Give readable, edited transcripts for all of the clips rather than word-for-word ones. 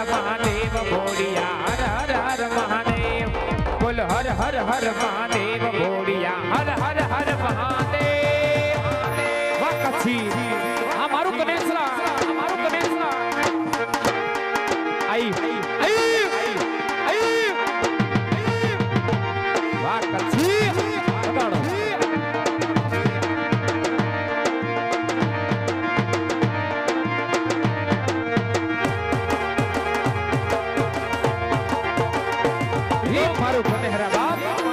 મહાદેવ બોડિયા હર હર મહાદેવ બોલ હર હર હર મહાદેવ બોડિયા હર હર હર મહાદેવ વાહ કચ્છી આ મારું કનેસરા આઈ વાહ કચ્છી બતાડો મારું કનેહરા બાપ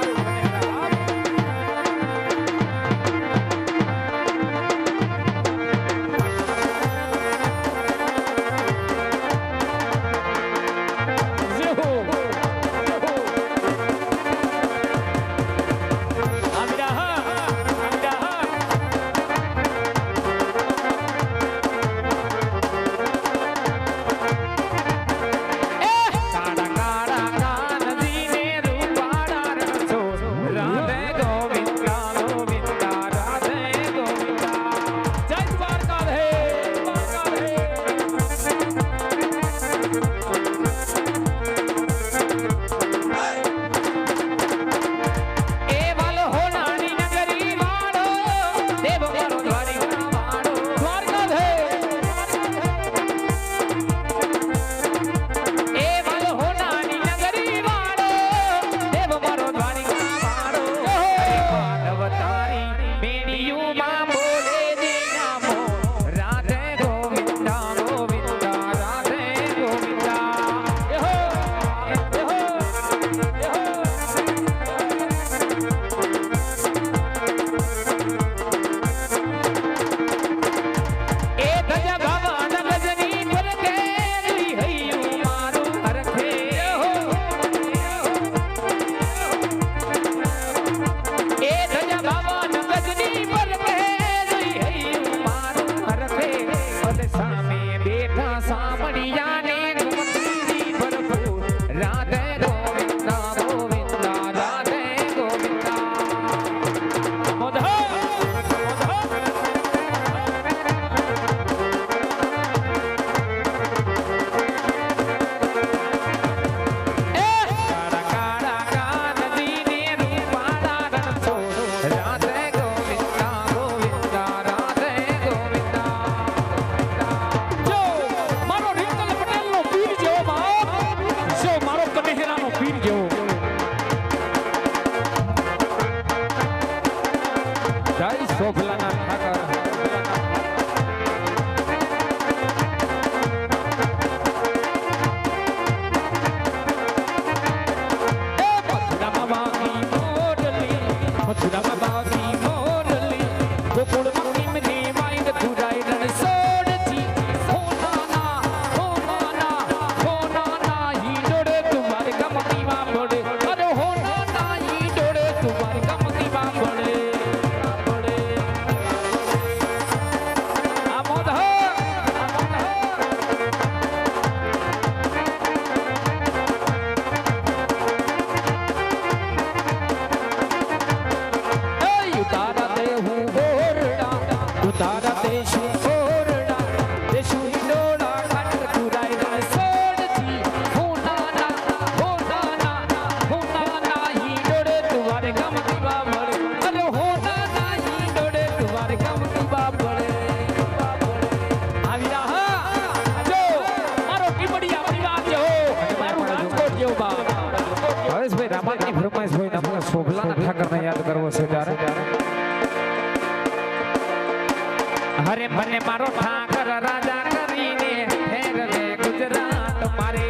હરે મને મારો ઠાકર રાજા કરીને ફેરવે ગુજરાત મારે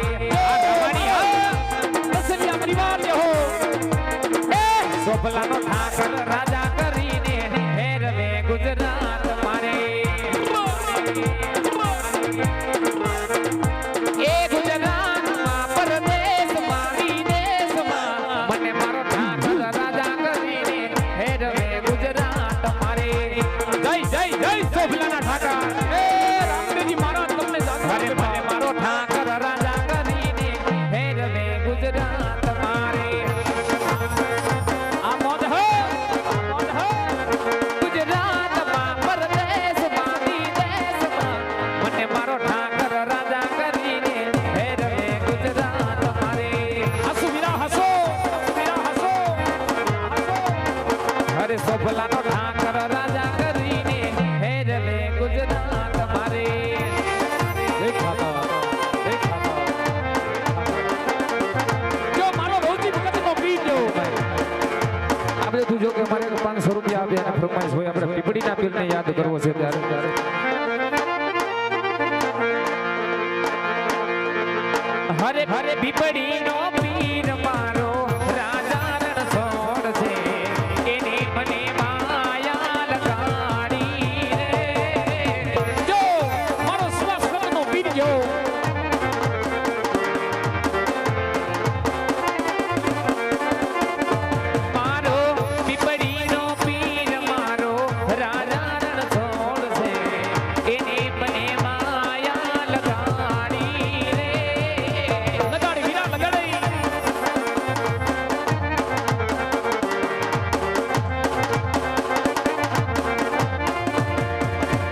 સોપલાનો ઠાકર રાજા કરીને ફેરવે ગુજરાત મારે એ ગુજરાતમાં પરદેશમાં વિદેશમાં મને મારો ઠાકર રાજા કરીને ફેરવે ગુજરાત મારે જય જય જય સોપલાના ઠાકર ભલાનો ઠાકર રાજા કરીને હેરલે ગુજરાત મારે જો મારો રોજી ભગતનો પીજો આપણે તું જો કે મારે 500 રૂપિયા આપે અને ફરમાઈશ હોય આપણે પીપળીના પીરને યાદ કરવો છે ત્યારે હરે હરે પીપળીનો પીર મારો રાજા રણછોડ છે એને મને માયા લગાડી રે જો મારો શ્વાસ કરનો પીર જો મારો પીપળીનો પીર મારો રાજા રણછોડ છે એને મને માયા લગાડી રે લગાડી વીરા લગાડી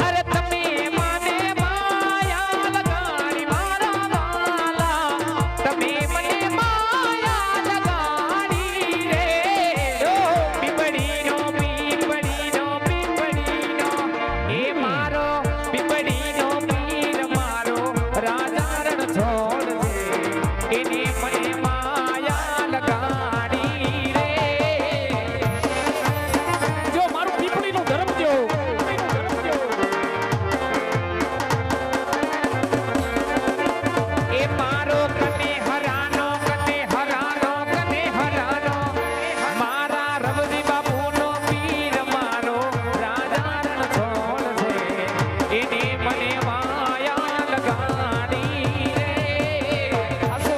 અરે તમે મને માયા લગાડી મારા વાલા તમે મને માયા લગાડી રે ઓ પીપળીનો એ મારો પીપળીનો પીર મારો રાજા રણછોડ છે એને મને માયા લગાડી રે જો મારું પીપળીનું ધર્મ જો એ મારો કને હરાનો મારા રવજી બાપુનો પીર મારો રાજા રણછોડ છે એને મને માયા લગાડી રે હસો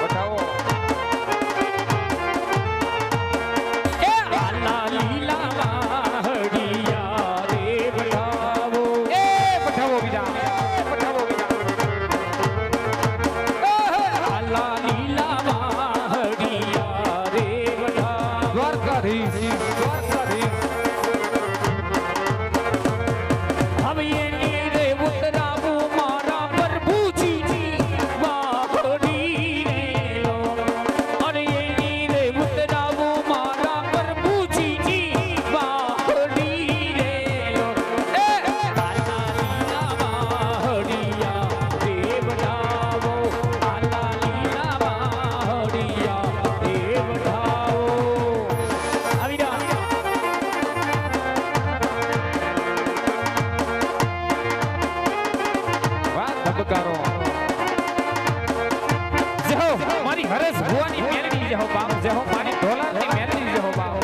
બતાવો એ આલા લીલા વાહડિયા રે બતાવો બીજા આલા લીલા વાહડિયા રે બતાવો દ્વારકાધીશ હવે એની રે ઉતરાવું મારા પ્રભુજી વાહડી રે લો અરે એની રે ઉતરાવું મારા પ્રભુજી વાહડી રે લો એ આલા લીલા વાહડિયા રે બતાવો આલા લીલા વાહડિયા રે બતાવો આવી રહ્યા ધબકારો જહો મારી હરેશ ભુવાની મેલડી જહો બાપ જહો મારી ઢોલાની મેલડી જહો બાપ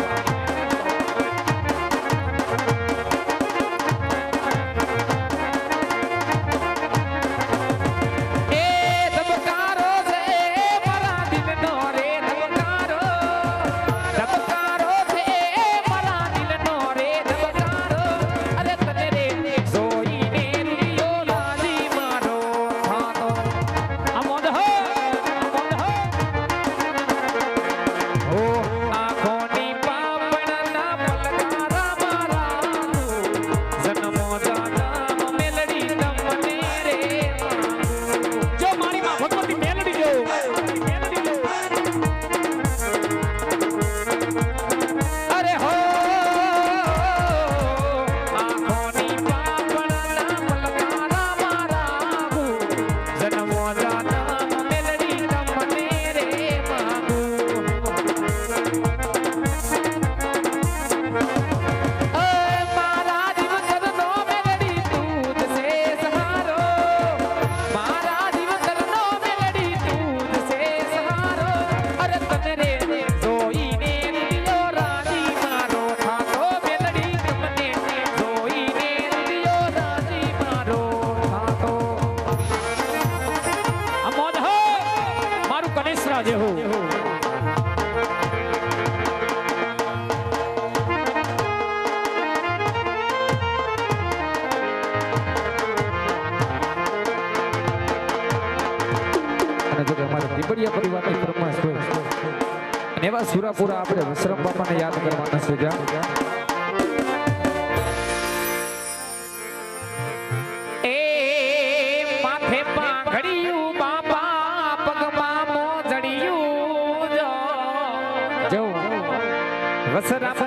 એ ધબકારો છે મારા દિલનો રે ધબકારો છે મારા દિલનો રે ધબકારો અરે તને રે જોઈને રૂપિયો લાજી મારો થાતો અમોદ હો ઓ આંખોની પાપણના પલકારા મારા જન્મો જાનામ મેલડી તમને રે જો મારી માં ભગવતી મેલડી જો અરે હો આંખોની પાપણના પલકારા મારા જન્મો જાનામ મેલડી તમને રે માગું મારા જીવનનો મેલડી તું જ છે સહારો મારા જીવનનો મેલડી તું જ છે સહારો અરે તને રે જોઈને દિયો રાજી મારો થાતો મેલડી તમને જોઈને દિયો રાજી મારો થાતો અમોદ હો મારું કનેસરા જેવું અને જો કે અમારા પીપળિયા પરિવારની ફરમાશ હોય અને એવા સુરાપુરા આપણે વિશ્રામ બાપાને યાદ કરવાના છે જ્યાં વસરામ